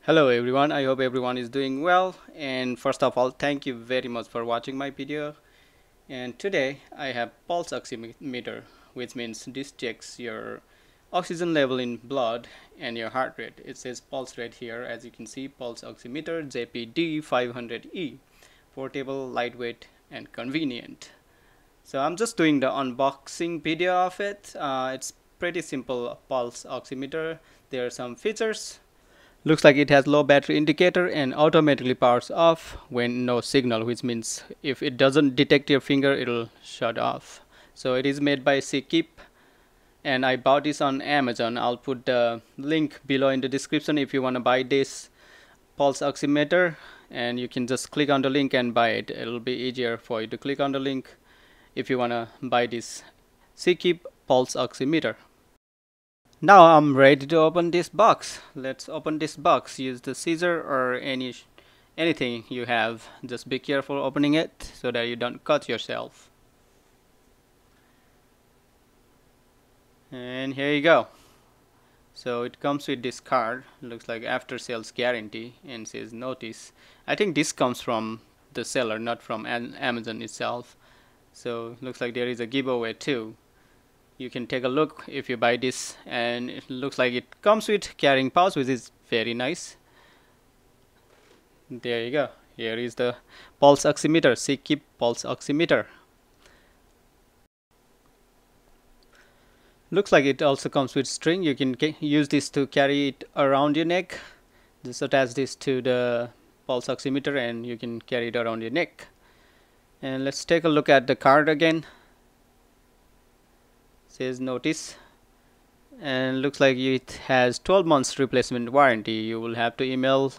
Hello everyone, I hope everyone is doing well, and first of all thank you very much for watching my video. And today I have pulse oximeter, which means this checks your oxygen level in blood and your heart rate. It says pulse rate here, as you can see, pulse oximeter JPD 500E, portable, lightweight and convenient. So I'm just doing the unboxing video of it. It's pretty simple pulse oximeter. There are some features. Looks like it has low battery indicator and automatically powers off when no signal, which means if it doesn't detect your finger, it'll shut off. So it is made by Ckeep, and I bought this on Amazon. I'll put the link below in the description if you want to buy this pulse oximeter, and you can just click on the link and buy it. It'll be easier for you to click on the link if you want to buy this Ckeep Pulse Oximeter. Now I'm ready to open this box. Let's open this box. Use the scissor or anything you have. Just be careful opening it so that you don't cut yourself. And here you go. So it comes with this card. Looks like after sales guarantee and says notice. I think this comes from the seller, not from Amazon itself. So looks like there is a giveaway too. You can take a look if you buy this, and it looks like it comes with carrying pouch, which is very nice. There you go. Here is the pulse oximeter, Ckeep Pulse Oximeter. Looks like it also comes with string. You can use this to carry it around your neck. Just attach this to the pulse oximeter and you can carry it around your neck. And let's take a look at the card again. Says notice, and looks like it has 12 months replacement warranty. You will have to email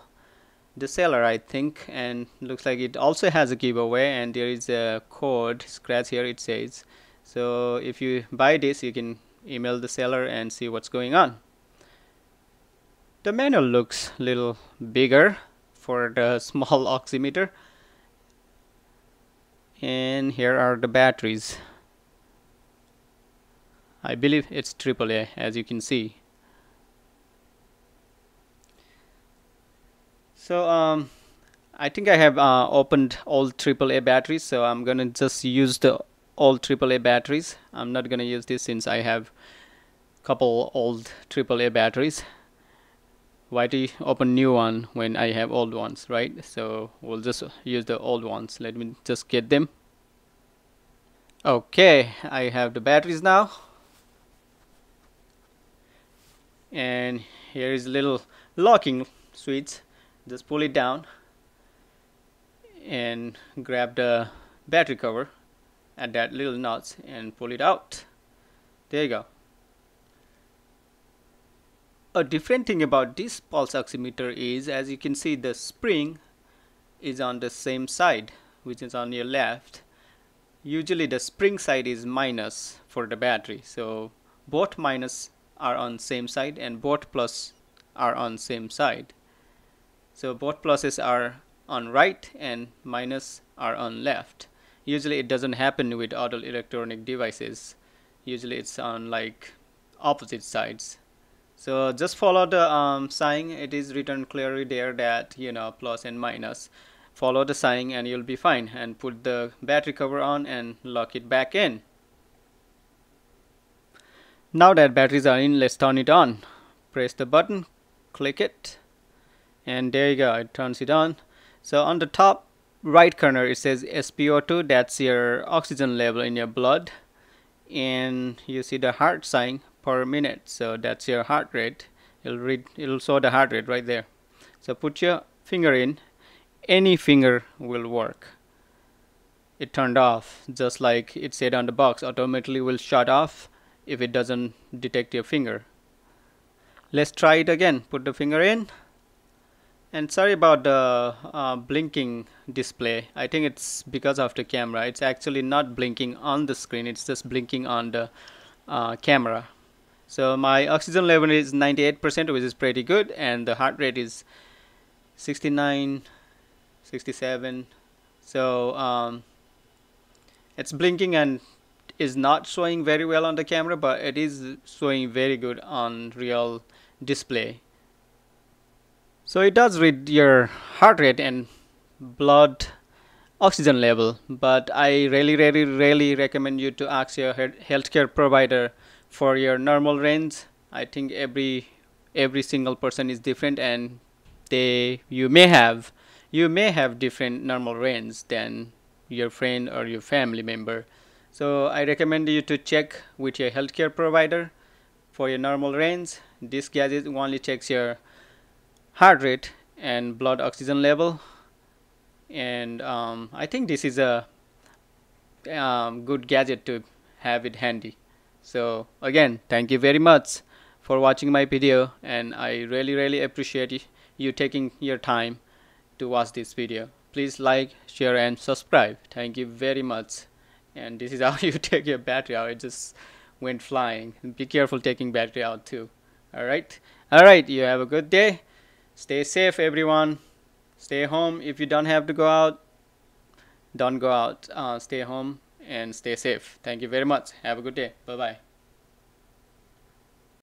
the seller, I think, and looks like it also has a giveaway, and there is a code scratch here, it says. So if you buy this, you can email the seller and see what's going on. The manual looks a little bigger for the small oximeter, and here are the batteries. I believe it's AAA, as you can see. So I think I have opened all AAA batteries, so I'm gonna just use the old AAA batteries. I'm not gonna use this since I have couple old AAA batteries. Why do you open new one when I have old ones, right? So we'll just use the old ones. Let me just get them. Okay, I have the batteries now. And here is a little locking switch. Just pull it down and grab the battery cover at that little notch and pull it out. There you go. A different thing about this pulse oximeter is, as you can see, the spring is on the same side, which is on your left. Usually the spring side is minus for the battery, so both minus are on same side and both plus are on same side. So both pluses are on right and minus are on left. Usually it doesn't happen with other electronic devices. Usually it's on like opposite sides. So just follow the sign. It is written clearly there that, you know, plus and minus. Follow the sign and you'll be fine, and put the battery cover on and lock it back in. Now that batteries are in, let's turn it on. Press the button, click it, and there you go, it turns it on. So on the top right corner it says SpO2, that's your oxygen level in your blood, and you see the heart sign per minute, so that's your heart rate. It'll show the heart rate right there. So put your finger in, any finger will work. It turned off, just like it said on the box, automatically will shut off if it doesn't detect your finger. Let's try it again. Put the finger in, and sorry about the blinking display. I think it's because of the camera. It's actually not blinking on the screen, it's just blinking on the camera. So my oxygen level is 98%, which is pretty good, and the heart rate is 69, 67. So it's blinking and is not showing very well on the camera, but it is showing very good on real display. So it does read your heart rate and blood oxygen level, but I really recommend you to ask your healthcare provider for your normal range. I think every single person is different, and they you may have different normal range than your friend or your family member. So I recommend you to check with your healthcare provider for your normal range. This gadget only checks your heart rate and blood oxygen level, and I think this is a good gadget to have it handy. So again, thank you very much for watching my video, and I really appreciate you taking your time to watch this video. Please like, share and subscribe. Thank you very much. And this is how you take your battery out. It just went flying. Be careful taking battery out too. Alright, you have a good day. Stay safe everyone. Stay home. If you don't have to go out, don't go out. Stay home and stay safe. Thank you very much. Have a good day. Bye bye.